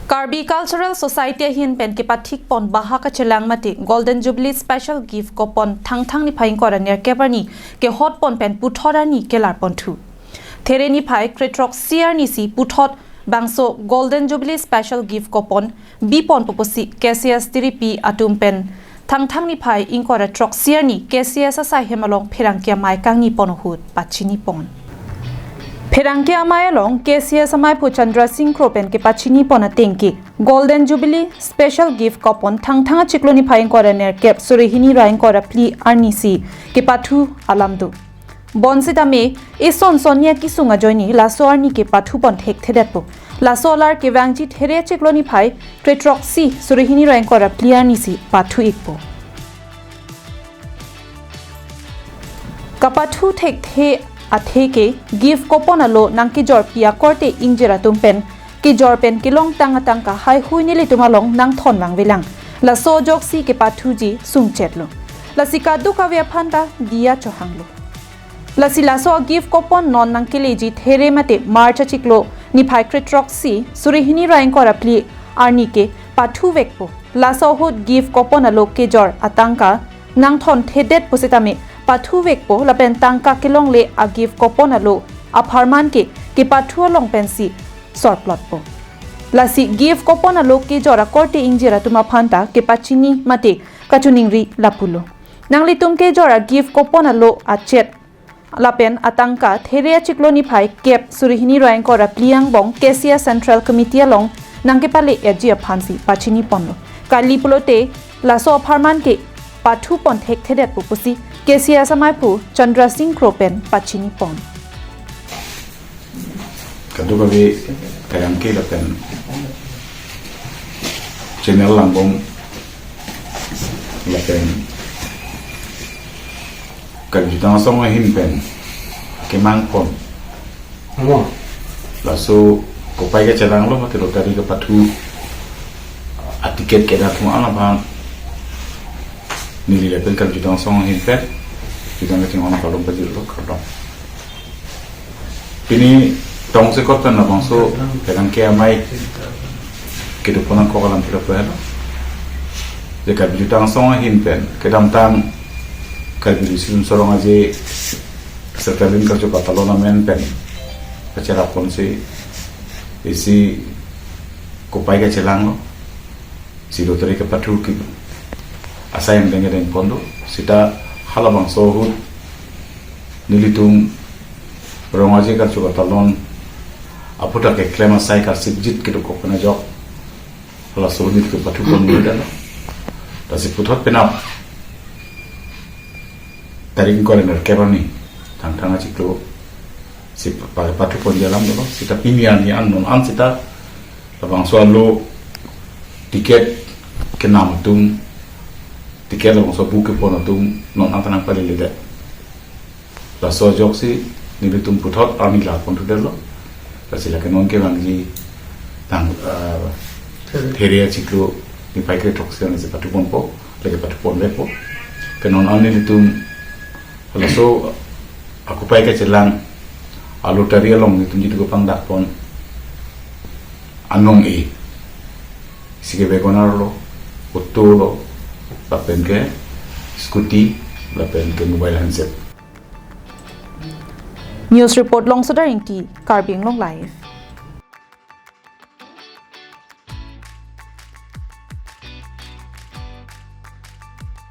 Karbi Cultural Society hin pen ke pathik pon baha ka chelang mati Golden Jubilee Special Gift Coupon thang ni phaing kora ner kebarni ke hot pon pen puthora ni kelar pon thu there ni phai kretrok siar ni si puthot bangso Golden Jubilee Special Gift Coupon bi pon poposi KCS tiripi atum pen thang ni phai ingkora trok siar ni KCS sa hemalong phirangkia mai kang ni pon hut pachini pon Phirangkia mai long KCS amai phu Chandra Singh Kropen ke pachini pona tengki Golden Jubilee Special Gift Coupon thang chikloni phaing kora ner kep surihini rain kora pli arnisi ke pathu alamdu bonsita me ison sonia kisunga joini laso arni ke pathu pon thek thedatpo lasolar ke wangji there chikloni phai tretroxy surihini rain kora pli arnisi pathu ikpo kapathu thek the atheke gift coupon alo nangki jor pia korte ingjera tumpen ki jor pen kilong tang ka hai huini le tumalong nang thon wang velang la so joksi ke pathuji sungchetlo la sikadu ka ve phanda dia chohanglo la silaso gift coupon non nangki leji there mate march chiklo ni phai kretroxy surihini rain kora pli arni ke pathu vekpo la so hot gift coupon alo ke jor atangka nang thon thedet positame pathu vekpo lapen tangka kilong le a gift coupon alo a pharman ke pathu long pensi short plot po lasi gift coupon alo ke jora korte injera tuma phanta ke pachini mate kachuning ri lapulo nangli tumke jora gift coupon alo a chet lapen atangka theria chikloni phai kep surihini roing kora pliang bong kesia central committee along nangke pale eji phansi pachini ponlo kali pulote laso pharman ke pathu pon thek thedet pupusi kesia samai phu Chandra Singh Kropen pachini pon kadu kami kayang ke lapen channel langbong lapen kadu jutang song hin pen kemang pon laso kopai ke celang lo mati lo kari ke pathu atiket ke dak mo ana bang nili lepen kadu jutang song hin pen jutang ke ngona kalong pajil lo kalong ini tong se kota na bangso kadang ke amai kedupunan ko kalam tidak pernah jika jutang song hin pen kedam tam kalbi sim sorong aje setelin kerja katalona men pen acara pon se isi kopai ke celang lo si dokter ke patru ki asayang dengan pondo sita halabang sohut nilitung rongaje kerja katalon aputa ke klema sai kar sibjit ke ko pena jok hala sohut ke patru pon dala tasi puthot penap taring ko ner keroni tang chiklo si patru pon jalam dolo sita pinian ni annon an sita labang swalo tiket kenam tum tiket labang so buke pon tum non antanang pale lede la so joksi ni bitum puthot ami la pon tudelo la sila kenon ke bangji tang theria chiklo ni pai ke toxion se patru pon po lege patru pon lepo kenon ani bitum laso aku pai ke celang alu taria long itu jadi gopang dak pon anong e sige begonar lo foto lo lapen ke scooty lapen ke mobile handset News report long sodar ingti Karbing long live